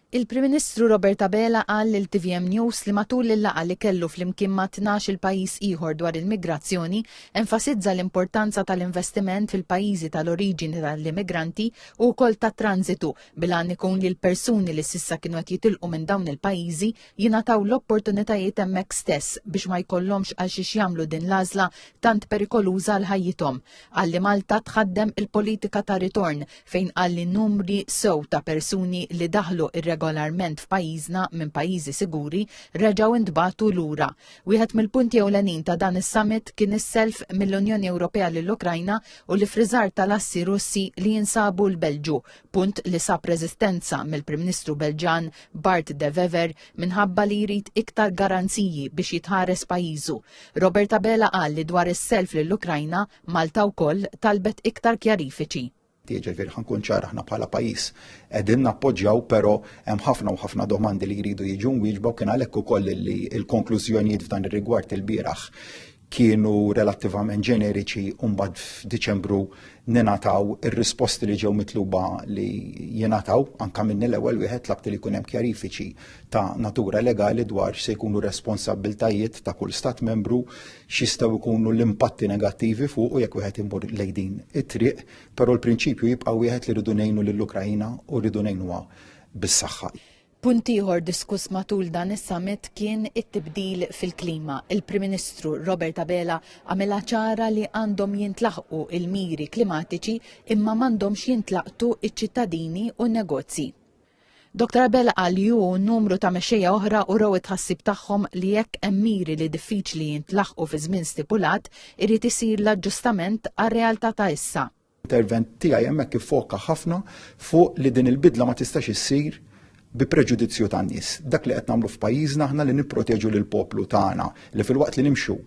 Il-Prim Ministru Robert Abela qal lil TVM News li matul il-laqgħa li kellu flimkien ma' 12 il-pajjiż ieħor dwar il-migrazzjoni enfasizza l-importanza tal-investiment fil-pajjiżi tal-oriġini tal-immigranti u wkoll tat-transitu bil-għan ikun li l-persuni li s'issa kienu qed jitilqu minn dawn il-pajjiżi jingħataw l-opportunitajiet hemmhekk stess biex ma jkollhomx għal xiex jagħmlu din l-għażla tant perikoluża għal ħajjithom. Qal li Malta tħaddem il-politika ta' ritorn fejn qal li numri sew ta' persuni li daħlu regolarment f'pajjiżna minn pajjiżi siguri reġgħu intbagħtu lura. Wieħed mill-punti ewlenin ta' dan is-summit kien is-self mill-Unjoni Ewropea lill-Ukrajna u l-ifriżar tal-assi Russi li jinsabu l-Belġu, punt li sab reżistenza mill-Prim Ministru Belġan Bart De Wever minħabba li jrid iktar garanziji biex jitħares pajjiżu. Robert Abela qal li dwar is-self lill-Ukrajna Malta wkoll talbet iktar kjarifiċi. Ġifieri ħankun ċar aħna bħala pajjiż qegħdin nappoġġjaw, però hemm ħafna u ħafna domandi li jridu jiġu mwieġba u kien għalhekk ukoll li l-konklużjonijiet f'dan ir-rigward il-bieraħ kienu relattivament ġeneriċi u mbagħad f'Diċembru ningħataw ir-risposti li ġew mitluba li jingħataw anke minni l-ewwel wieħed tlabt li jkun hemm kjarifiċi ta' natura legali dwar se jkunu responsabbiltajiet ta' kull stat membru, x'jistgħu jkunu l-impatti negattivi fuq u jekk wieħed imur lejn din it-triq, però l-prinċipju jibqa' wieħed li rridu ngħinu lill-Ukrajna u rridu ngħinuha bis-saħħa. Punt ieħor diskuss matul dan is-summit kien it-tibdil fil-klima. Il-Prim Ministru Robert Abela għamilha ċara li għandhom jintlaħqu il-miri klimatiċi imma m'għandhomx jintlaqtu iċ-ċittadini u n-negozji. Dr. Abela qal li hu numru ta' mexxejja oħra uraw it-tħassib tagħhom li jekk hemm miri li diffiċli jintlaħqu fi żmien stipulat irid isir l-aġġustament għar-realtà ta' issa. Intervent tiegħi hemmhekk ifoka ħafna fuq li din il-bidla ma tistax issir bi preġudizzju tan-nies. Dak li qed nagħmlu f'pajjiżna aħna li nipproteġu lill poplu tagħna li filwaqt li nimxu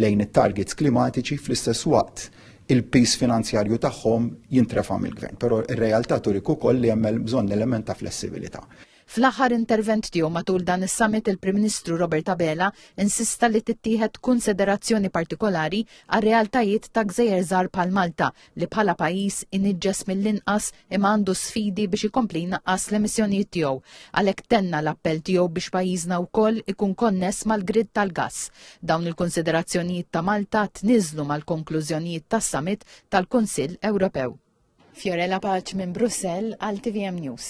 lejn it-targets klimatiċi fl-istess waqt il-pis finanzjarju tagħhom jintrefa' mill-gvern. Però r-realtà turik ukoll li hemm bżonn element ta' flessibilità. Fl-aħħar intervent tiegħu matul dan is-summit il-Prim Ministru Robert Abela insista li tittieħed konsiderazzjoni partikolari għar-realtajiet ta' gżejjer żgħar bħal Malta li bħala pajjiż iniġġes mill-inqas imma għandu sfidi biex ikompli jnaqqas l-emissjonijiet tiegħu. Għalhekk tenna l-appell tiegħu biex pajjiżna wkoll ikun konness mal-grid tal-gass. Dawn il-konsiderazzjonijiet ta' Malta tniżlu mal-konklużjonijiet tas-summit tal-Kunsill Ewropew. Fiorella Paċ minn Brussell għal TVM News.